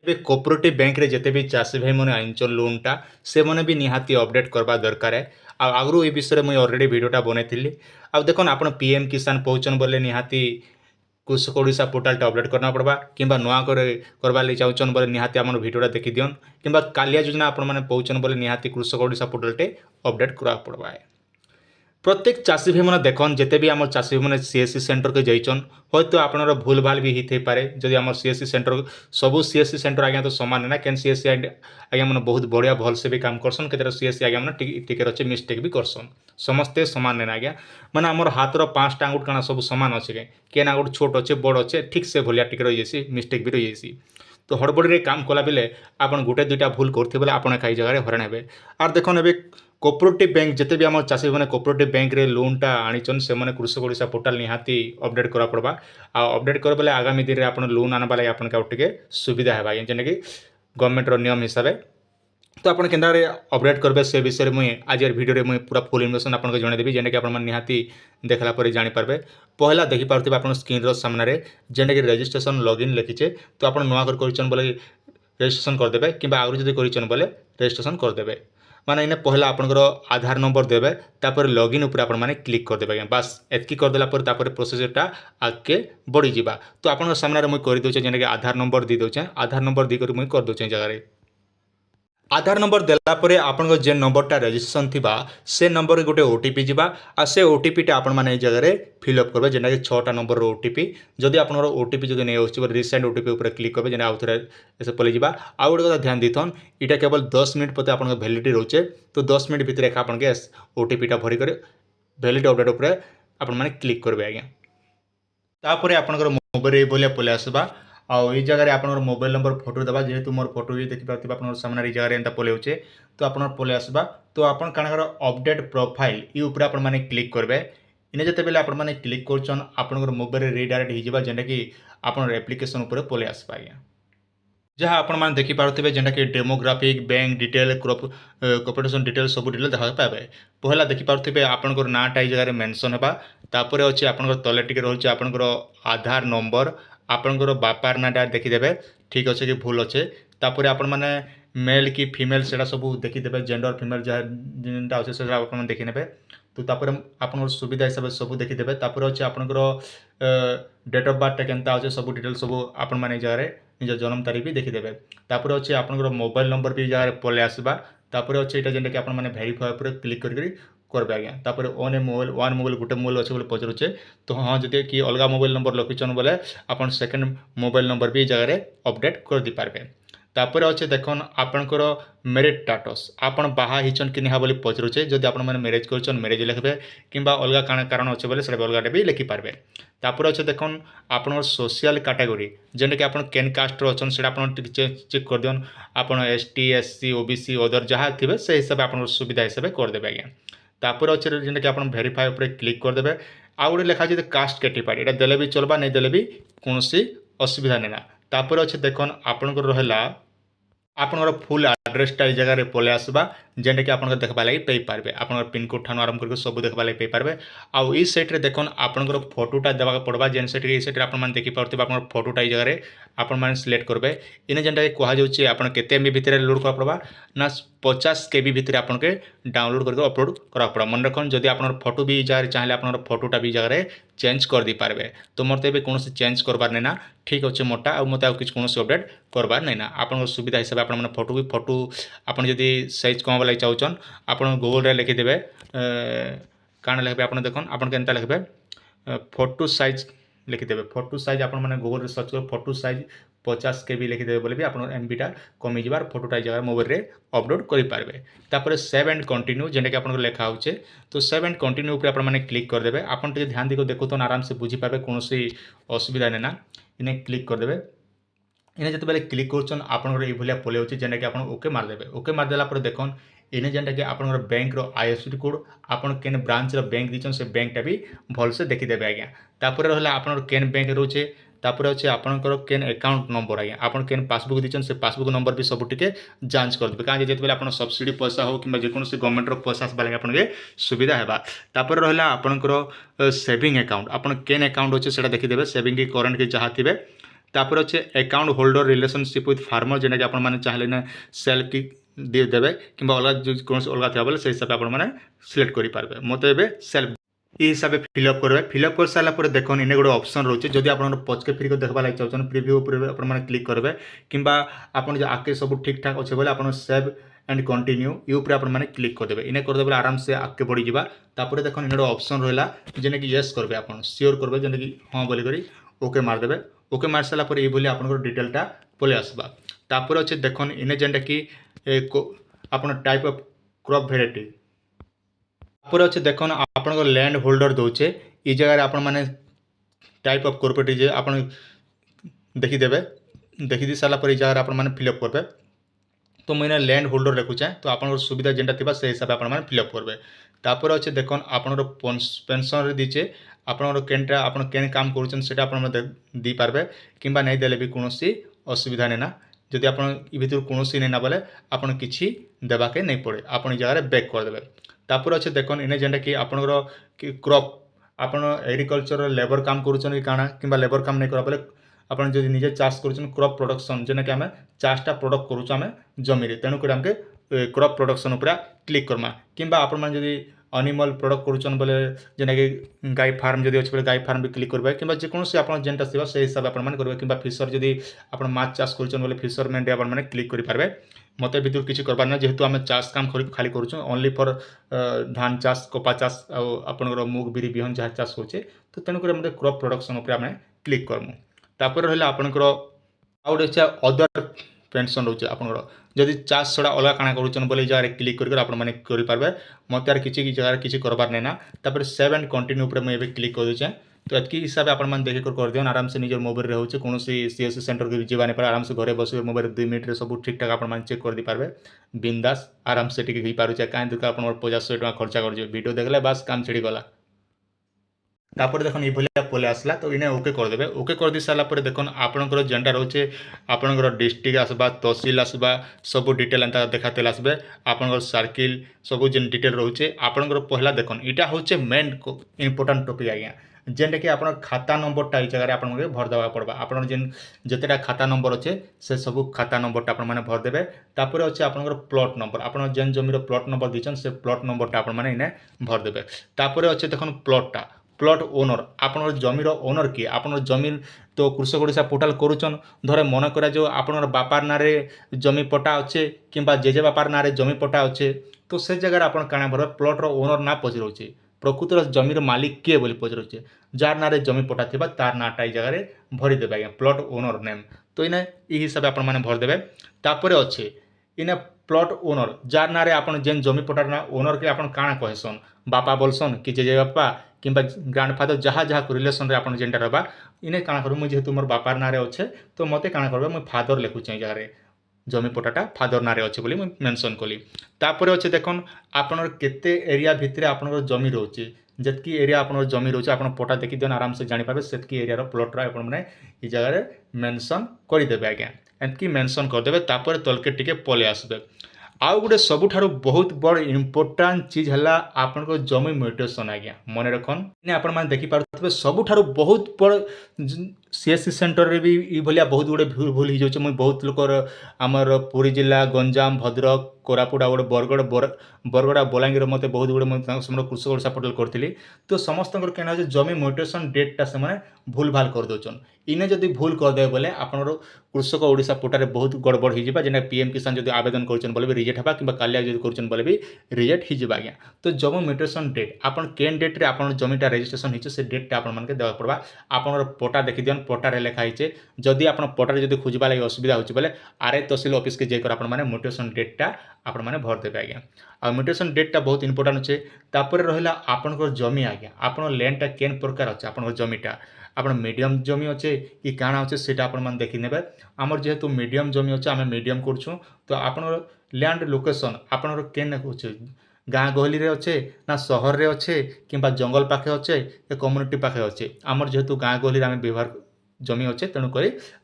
ଏବେ କୋପରେଟିଭ ବ୍ୟାଙ୍କରେ ଯେତେ ବି ଚାଷୀ ଭାଇମାନେ ଆଣିଛନ୍ ଲୋନ୍ଟା ସେମାନେ ବି ନିହାତି ଅପଡ଼େଟ୍ କରିବା ଦରକାର। ଆଉ ଆଗରୁ ଏ ବିଷୟରେ ମୁଇଁ ଅଲରେଡ଼ି ଭିଡ଼ିଓଟା ବନେଇଥିଲି। ଆଉ ଦେଖୁନ୍ ଆପଣ ପିଏମ୍ କିଷାନ ପାଉଛନ୍ ବୋଲେ ନିହାତି କୃଷକ ଓଡ଼ିଶା ପୋର୍ଟାଲଟା ଅପଡ଼େଟ୍ କରନା ପଡ଼ବା, କିମ୍ବା ନୂଆ କରି କରବାର୍ ଲାଗି ଚାହୁଁଛନ୍ ବୋଲେ ନିହାତି ଆମର ଭିଡ଼ିଓଟା ଦେଖି ଦିଅନ୍, କିମ୍ବା କାଳିଆ ଯୋଜନା ଆପଣମାନେ ପାଉଛନ୍ ବୋଲେ ନିହାତି କୃଷକ ଓଡ଼ିଶା ପୋର୍ଟାଲଟେ ଅପଡ଼େଟ୍ କରିବାକୁ ପଡ଼ବା। प्रत्येक चाषी भाई मैंने देखन जिते भी आम चाषी भाई मैंने सीएससी सेंटर के जाइछन हयतो आपनर भूल भाल भी होते पारे जदि आम सीएससी सेंटर सबू सीएससी सेंटर आज्ञा तो सामान ना कैन सीएससी आज्ञा मैंने बहुत बढ़िया भल से भी काम करसन केते सीएससी आज्ञा मैंने टिके अच्छे मिस्टेक भी करसन समस्ते सामान ना आज्ञा मैंने आमर हाथर 5टा आंगुठ काना सब सामान अच्छे केन आंगुठ छोट अच्छे बड़ अच्छे ठीक से भलिया टिके रही जासी मिस्टेक भी रही जासी। तो हड़बड़ी काम कला बेले आपन गोटे दुईटा भूल करते बेले आपन कई जगह हराण हे आर देखन ए कोऑपरेटिव बैंक जिते भी आम चाषी मैंने कोऑपरेटिव बैंक रे लोनटा आनीचन से मैंने कृषक ओडिशा पोर्टाल निहाती अपडेट करा पड़बा। आ अपडेट कर बेले आगामी दिन में आप लोन आनबा लगे आपन के सुविधा है जेने कि गवर्नमेंट नियम हिसाब से। तो आप केन्दा अपडेट करेंगे से विषय मुझे आज भिडियो मुझे पूरा फुल इनफर्मेशन आपको जनईदेवी जेने कि आप निहाती देखला पर जानीपारे। पहला देखिपे आप स्क्रीन सामने जेने कि रजिस्ट्रेशन लॉगिन लिखीचे तो आप नुआ कर बोले रजिस्ट्रेशन करदे कि आगु जब कर बोले रजिस्ट्रेशन करदे माने इन्हें पहला आपनकर आधार नंबर देवे तापर लॉगिन ऊपर आपण माने क्लिक कर देबे बस एतकी कर देला पर तापर प्रोसेसटा आगे बढ़ी जिबा। तो आपन सामने मुझे कर दोचे जेने कि आधार नंबर दी दोचे आधार नंबर दी कर मुझे कर दोचे जगह रे आधार नंबर देला परे आपन जे नंबरटा रजिस्ट्रेशन थिबा से नंबर गोटे ओटीपी जिबा आ से ओटीपीटा आपण माने ए जगह रे फिलअप करबे जेना कि 6टा नंबर ओटीपी जदि आपन ओटीपी जदि नै होछि रिसेंट ओटीपी ऊपर क्लिक करबे जेना आउथरे ऐसे पले जिबा। आ गोटे कथा ध्यान दिथन इटा केवल 10 मिनिट पते आपन वैलिडिटी रहउचे तो 10 मिनिट भितर एका आपन के ओटीपीटा भरी करे वैलिडिटी अपडेट ऊपर आपन माने क्लिक करबे आज्ञा। तापरे आपन मोबाइल रे बोले पले आसबा आउ ये जगह आप मोबाइल नंबर फोटो देवा जेहेतु मोर फोटो भी देखिए आप सामने ये जगह एंता पले होचे तो आप पले आसबा। तो आप अपडेट प्रोफाइल ये ऊपर आप माने क्लिक करबे इने जते बेले आप माने क्लिक करछन आपन मोबाइल रे रिडायरेक्ट हो जाबा जेंटा कि आपन एप्लिकेशन ऊपर पले आसबा आज्ञा। जहाँ आपण मैंने देखिपे जेनटा कि demographic bank detail corporation detail सब डिटेल देखा पाए। पहला देखिपे आपंकर नाटा ये जगह मेंशन होगा तापर अच्छे आप तले टिके रोचे आपंकर आधार नंबर आपंकर बापार नाटा देखीदे ठीक अच्छे कि भूल अच्छे तापर आपण मैंने मेल कि फीमेल से सब देखीदे जेंडर फीमेल जहाँ जिनटा अच्छे से देखने तो तापर आप सुविधा हिसाब से सब देखीदे तापर अच्छे आपंकर डेट ऑफ बर्थ केनता अच्छे सब डिटेल सब आपण मैंने जगह निज जन्म तारीख भी देखीदे तापर अच्छे आपंकर मोबाइल नंबर भी जगह पले आसबा तापर अच्छे यहाँ जेनटा कि आप भेरीफाई पर क्लिक करके करबे आज्ञा। तापर ओन ए मोबाइल वन मोबाइल गोटे मोबाइल अच्छे बोले पचरुचे तो हाँ जब कि अलग मोबाइल नंबर लखिछन बोले आपन सेकेंड मोबाइल नंबर भी जगह अपडेट कर दी पारबे। तापर अच्छे देखन आपनकर मेरिट स्टेटस आपन बाहा हिचन कि निहा बोली पचरुचे जदि आपन माने मैरिज करछन मैरिज लिखबे किंबा अलग कारण अच्छे बोले सेटा अलगाटे भी लिखि पारबे। तापर अच्छे देखन आपन सोशल कैटेगरी जेने कि आपन केन कास्ट रो अछन सेटा आपन चेक कर दियन आपन एसटी एससी ओबीसी अदर जहाँ थिबे से हिसाब आपन सुविधा हिसाब कर देबे आज्ञा। तापर अच्छे जेने कि आपन वेरीफाई ऊपर क्लिक कर देबे आ गोटे लिखा जे कास्ट कैटेगरी एटा देले भी चलबा नहीं देले भी कोनोसी असुविधा नहीं ना। तापर अच्छे देखन आपनकर रहला आपनकर फुल एड्रेसटा ये जगह पले आसबा जेनटा कि आपन देखबा लगी पे पारबे आपन पिनकोड ठान आरंभ करके सब देखबा लगी पे पारबे। आउ ई सेट रे देखन आपनकर फोटोटा देबा पड़बा जेन सेट ई सेट आपन मान देखि पारते आपन फोटोटा ये जगह आपन मान सिलेक्ट करबे इने जेनटा कि कहा जाउची आपन केते एमबी भितर लोड करा पड़बा ना 50 केबी भितर आपन के डाउनलोड करके अपलोड करा पड़ा। मन रखन जदि आपन फोटो भी जगह चाहे आपन फोटोटा भी जगह चेंज कर दी पारबे तो मोर तो कौन चेंज करबार नहीं ना ठीक अच्छे मोटा आ मत कौन अपडेट करबार नहीं ना आपन सुविधा हिसाब से आप फोटो भी फोटो आपन जदि साइज कम लगे चाहन आप गूगल रे लिखिदेवे काण लिखे आप देखन आपन केनता लिखे फोटो साइज लिखिदेवे फोटो साइज आप गूगल रे सर्च कर फोटो साइज 50 केबी लिखिदेवे बोले भी आप एमबीटा कमी जबार फोटोटा जगह मोबाइल रे अपलोड करेंगे। तापर सेव एंड कंटिन्यू जेनटा कि आप लिखा होचे तो सेव एंड कंटिन्यू ऊपर आप क्लिक करदे आपन टे ध्यान देको देखो तो आराम से बुझी पाबे कौन असुविधा नहीं ना इन्हें क्लिक करदे। इन्हें जिते बेले क्लिक कर आपंकर ये पले होचे जेनटा कि आप ओके मारदेवे ओके मारदेला देखन इन्हें जेनटा कि आप बैंक आईएफएससी कोड आपन केन ब्रांच बैंक दीचन से बैंकटा भी भल से देखीदेवे आज्ञा। तापर रहला आपन केन बैंक रोचे तापर अच्छे आपंकर केन अकाउंट नंबर आज्ञा आपन केन पासबुक दीचन से पासबुक नंबर भी सब टिके जांच करदेवे कहीं जिते आप सब्सिडी पैसा हो कि जेकोसी गवर्नमेंट पैसा आसवा आपन के सुविधा है। तापर रहला आपंकर सेविंग अकाउंट आपन केन अकाउंट अच्छे से देखीदेवे सेविंग की करेन्ट की जहाँ थे तापर अच्छे account holder relationship with farmer जेनटा कि आपण मैंने चाहिए ना सेल्फ की देवे कि अलग जो कौन अलग था बोले से हिसाब से आपने सिलेक्ट करेंगे मत ए सेल्फ ये हिसाब से फिलअप करेंगे फिलअप कर सारापर देख इन गोटे ऑप्शन रोचे जदि आप पचके फिर देखा लगे चाहते प्रिव्यू मैंने क्लिक करेंगे कि आप आगे सब ठीक ठाक अच्छे बोले आप सेव एंड कंटिन्यू ये मैंने क्लिक करदे इन्हें करदे आराम से आगे बढ़ी जावा तापर देख इन गोटे ऑप्शन रहा जेने कि येस करेंगे आप सियोर करेंगे जेने कि हाँ बोलिक ओके मारदेवे ओके मार सारापर ये आप डिटेलटा पलि आसवा तापर अच्छे देख इन्हें जेनटा कि आप टाइप ऑफ क्रॉप वेराइटी तापर अच्छे देख आप लैंड होल्डर दौचे ये जगह आप टाइप ऑफ कॉर्पोरेट आप देखीदे देखी सारापर ये जगह आप फिलअप करेंगे तो मुझे लैंड होल्डर लिखुचे तो आप सुविधा जेनटा थी से हिसाब से आप फिलअप करेंगे तापर अच्छे देख आप पेनसन दीचे आपंकर केनटा आप केन काम करें पारे कि नहीं देले भी कौन असुविधा नहीं जदि आप भर कौन नहीं ना बोले आप कि देवाके नहीं पड़े आप जगह बैक करदे तापर अच्छे देख इन जेनटा कि आपंकर क्रॉप आप एग्रीकल्चर लेबर काम करुँच काଣା कि लेबर काम नहीं करा बोले आप निजे चाष कर क्रॉप प्रोडक्शन जेना कि आम चाषटा प्रोडक्ट करुँ आम जमी तेणुक आमके क्रॉप प्रोडक्शन उपर क्लिक करमा कि आप एनिमल प्रोडक्ट करुँच बोले जेना कि गाय फार्म जब अच्छे गाय फार्म भी क्लिक करेंगे कि जेकोसी आप जेनटा थी से हिसाब से करेंगे कि फिशर जब आप माछ चाष कर फिशरमैन आप क्लिक करेंगे मत भर किसी करवार ना जेहेतु आम चाष काम खाली करुँ ओनली फॉर धान चाष कपा चाष आपर मुग बिरी बिहन जहाँ चाष होचे तो तेणुक क्रॉप प्रोडक्शन उपर आम क्लिक करमु तापर रहा आपंकर आउट अदर पेंशन रोचे आपंकर जदि चाष छड़ा अलग काଣା करुँच बोले जगह क्लिक करके करेंगे मत यार किसी जगह किसी करवार नहीं ना तापर सेव एंड कंटिन्यू उपर मुझे क्लिक कर दूचे तो एतकी हिसाब से आप देखिए कर दियो आराम से निजर मोबाइल रोचे कौन सीएससी सेंटर को जीवा नहीं पारे आराम से घरे बस मोबाइल 2 मिनट सब ठीक ठाक आप चेक कर दी पारे बिंदास आराम से टी पारे कहीं दुकान आप 50-100 टका खर्चा कर वीडियो देखले बास काम छिड़ी गला तापर देखो ये भाया पलि आसला तो इन्हें ओके करदे ओके कर दी सारापर देख आपंकर जेनटा रोचे आपंकर डिस्ट्रिक्ट आसबा तहसिल आसबा सब डिटेल एंता देखाते आसबे आपंकर सर्किल सब जेन डिटेल रोचे आपंकर पहला देख यहाँ हूँ मेन इंपोर्टाट टॉपिक आज्ञा जेनटा कि आप खाता नंबरटा ये जगह आप भर देवा पड़वा आप जेन जितेटा खाता नंबर अच्छे से सब खाता नंबरटा आप भरदे तापर अच्छे आपंकर प्लॉट नंबर आप जेन जमीर प्लॉट नंबर दीचन से प्लॉट नंबरटा आप इन्हें भरदे तापर अच्छे देख प्लॉटटा प्लॉट ओनर आप जमीर ओनर किए आप जमीन तो कृषक ओडिशा पोर्टाल करुचन धरे मन करा जो आप बापार ना जमी पट्टा अच्छे कि जेजे बापार ना जमी पट्टा अच्छे तो से जगह आप काଣା भरबे प्लॉट ओनर ना पचराऊे प्रकृतर जमीर मालिक किए बोली पचराऊे जार ना जमी पट्टा थी तार नाटा ये जगह भरीदे आज्ञा प्लॉट ओनर नेम तो इन्हें ये हिसाब से आप भरदे तापर अच्छे इन्हें प्लॉट ओनर जार ना आप जेन जमी पट्टार ना ओनर के आप काଣା कहसन बापा बोलसन कि जेजे बापा कि ग्रांडफादर जहाँ जहाँ रिलेसन आप जेनटा रहा इन्हें काଣା कर मुझे जेहेतु मोर बापार ना अच्छे तो मत काଣା कर मुझे फादर लिखुचे जगह जमी पट्टाटा फादर ना अच्छे बोली मुझे मेंशन कली तापर अच्छे देखन आपन केते एरिया भितर आपन जमी रोचे जितकी एरिया आप जमी रोचे आप पट्टा देखी दिन आराम से जानीपारे से एरिया प्लॉट मैंने ये जगह मेंशन करदे आज्ञा एमती मेंशन करदे तापर तलके टिके पलि आसबे आउ गोटे सबुठारु बहुत बड़ इंपोर्टाट चीज है आपण जमी म्यूटेशन आज्ञा मन रखन आपण मैंने देखिपे सबुठारु बहुत बड़ सीएससी सेंटर रे भी ये भाया बहुत गुड़े भूल हो जाए मुझे बहुत लोकर आमर पुरी जिला गंजाम भद्रक कोरापुट गोटे बरगड़ा बलांगीर मत बहुत गुड़े कृषक ओडिशा पोर्टाल करी तो समस्त कहना है जमी म्यूटेशन डेटा से भूल भाल कर दौन इन्हें जब भूल करदे बोले आप कृषक ओडिशा पोर्टाल बहुत गड़बड़ हो जेना पीएम किसान जब आवेदन कर रिजेक्ट हाँ कि कालिया जो कर भी रिजेक्ट हो आज्ञा तो जमी म्यूटेशन डेट आप केन डेट्रे आप जमीटा रेजिस्ट्रेशन होती से डेटा आपको देवा पड़वा आप पट्टा देखी दियन पट्टारे लिखाई जदि आप पट्टारे जब खोजवा लगे असुविधा हो बोले आरए तहसिल ऑफिस के जाकर आप म्यूटेशन डेटा आप भरदे आज्ञा आ म्यूटेशन डेटा बहुत इंपोर्टाट अच्छे तापर रहा आपंकर जमी आज्ञा आप लैंडटा केन प्रकार अच्छे आप जमीटा आप मीडियम जमी अच्छे कि काଣା अच्छे से आप देखने आमर जेहेतु मीडियम जमी अच्छे आम मीडियम करूँ तो आप लैंड लोकेशन आपन केन अच्छे गाँ गहली अच्छे ना सहर रे अच्छे कि जंगल पाखे अच्छे या कम्युनिटी पाखे अच्छे आमर जेहेतु गाँ गहली आम व्यवहार जमी अच्छे तेणुक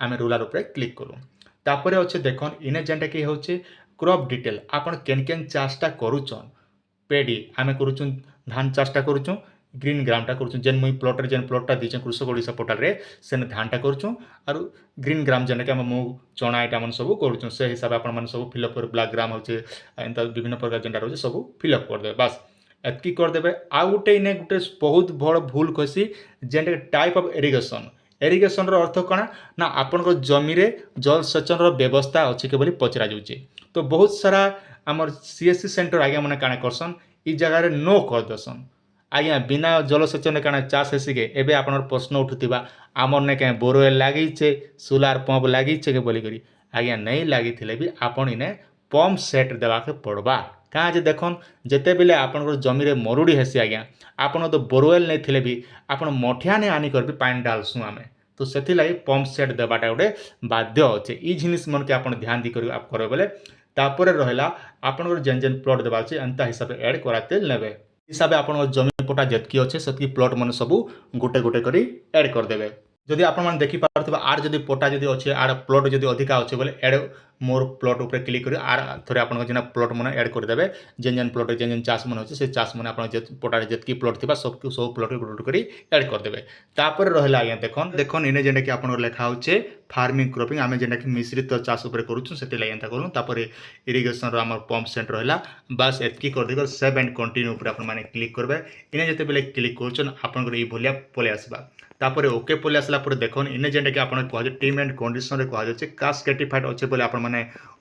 आम रूराल उपर क्लिक करूँ तापर अच्छे देखन इने जेनटा कि हूँ क्रॉप डिटेल आपन केन केन चाषटा करुचन पेडी आम करुचुं धान चाषटा करुचुं ग्रीन ग्रामटा करूँ जेन मुई प्लॉट जेन प्लॉटटा दीचे कृषक ओडिशा पोर्टाल रे सेन धानटा करूँ आर ग्रीन ग्राम जेनटा कि मुग चना एटा मन सब करूँ से हिसाब आपण मैंने सब फिलअप कर ब्लैक ग्राम होचे एंता विभिन्न प्रकार जेनटा रोचे सब फिलअप करदे बास एतकी करदेवे आ गोटे इने गोटे बहुत बड़ भूल कसी जेनटा टाइप ऑफ इरिगेशन इरिगेशन रो अर्थ कणा ना आपन जमी रे जलसेचन रो व्यवस्था अच्छी के बोली पचरा जाउचे तो बहुत सारा आमर सीएससी सेंटर आज्ञा मैंने काଣା करसन इ जगह नो कर देसन आज्ञा बिना जलसेचन काଣା चाष हेसिके एबे आपनर प्रश्न उठुथिबा आमर ने कहीं बोरवेल लागिचे सोलार पंप लागिचे के बोली करी आज्ञा नहीं लागिथिले भी आपन इने पंप सेट देवा के पड़बा कहाँ जे देखन जेते बेले आपन जमी रे मरुड़ी हेसी आज्ञा आपन तो बोरवेल नहीं थिले भी आपन मठियाने आनी कर भी पानी डालसु आमे तो से लगी पंप सेट देवाटा गोटे बाध्य अच्छे ये जिनिस मन के आप ध्यान दी कर बोले तापर रहा आपन जेन जेन प्लॉट देवार अच्छे एंता हिसाब से एड कराते नेबे हिसाब से आप जमी पटा जितकी अच्छे से प्लॉट मन सब गोटे गोटे कर एड करदे जदि आपण देखी पार्थिबा आर जदि पटा जदि अच्छे आर प्लॉट जदि अधिका अच्छे बोले एड मोर प्लॉट उपर क्लिक कर आर थोड़े आप जेना प्लॉट मन एड करदे जेन जेन प्लॉट जेन जेन चाष मन अच्छे से चाष मन आप पटार जितकी प्लॉट थी सब प्लॉट गोटे कर एड करदे तापर रहा आज्ञा देखन देखन इने जेनटा कि आप लिखा होचे फार्मिंग क्रॉपिंग आम जेनटा कि मिश्रित चाष उपर करूँ से एंता करूँ तापर इरिगेशन आम पंप सेट रहा बास एतकी कर सेव एंड कंटिन्यू उपर आप क्लिक करेंगे इने जिते बेले क्लिक कर आपंकर ये भाया पलि आसवा तापर ओके पलि आसला देखो इने जेनटा कि आप कह टीम एंड कंडीशन रे कह कास्ट सर्टिफाइड अच्छे बोले आप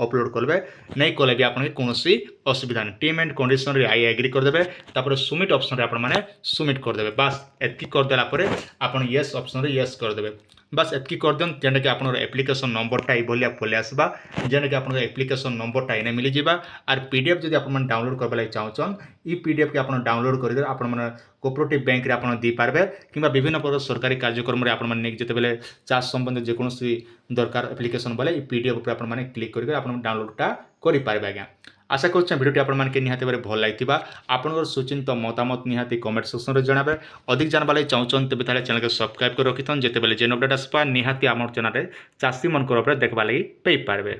अपलोड करेंगे नहीं कले भी आपको कौन असुविधा नहीं टीम एंड कंडीशन रे आई एग्री करदे तापर सबमिट ऑप्शन रे आप सबमिट करदे बास एतकी करदेला आप येस ऑप्शन रे येस करदे बास एतकी कर दियन जेनटा कि आपन एप्लिकेशन नंबरटा ये पलि आसवा जेनटा कि आपन एप्लिकेशन नंबरटा इने मिल जावा आर पीडीएफ जदि आपन डाउनलोड करबा लागि चाहछन ई पीडीएफ के आपन डाउनलोड कर आपन मन कोऑपरेटिव बैंक रे आपन दी पारबे किंबा विभिन्न प्रकार सरकारी कार्यक्रम रे आपन मन जेते बेले चाष संबंधी जेकोसी दरकार एप्लिकेशन बोले ई पीडीएफ ऊपर आपन मन क्लिक करके आपन डाउनलोडटा करि पारबे आज्ञा आशा कर भिडियो आपन मानके निहाती भारे भल लागिथिबा आपनकर सुचिंत मतामत निहाती कमेंट सेक्शन रे जणाबे अधिक जानबा लागि चाहछन तेबे ताले चैनल के सब्सक्राइब कर रखिथन जेते बेले जेन अपडेट आसपा निहाती हमर चैनल रे चासी मन कर देखबा लागि पई पारबे।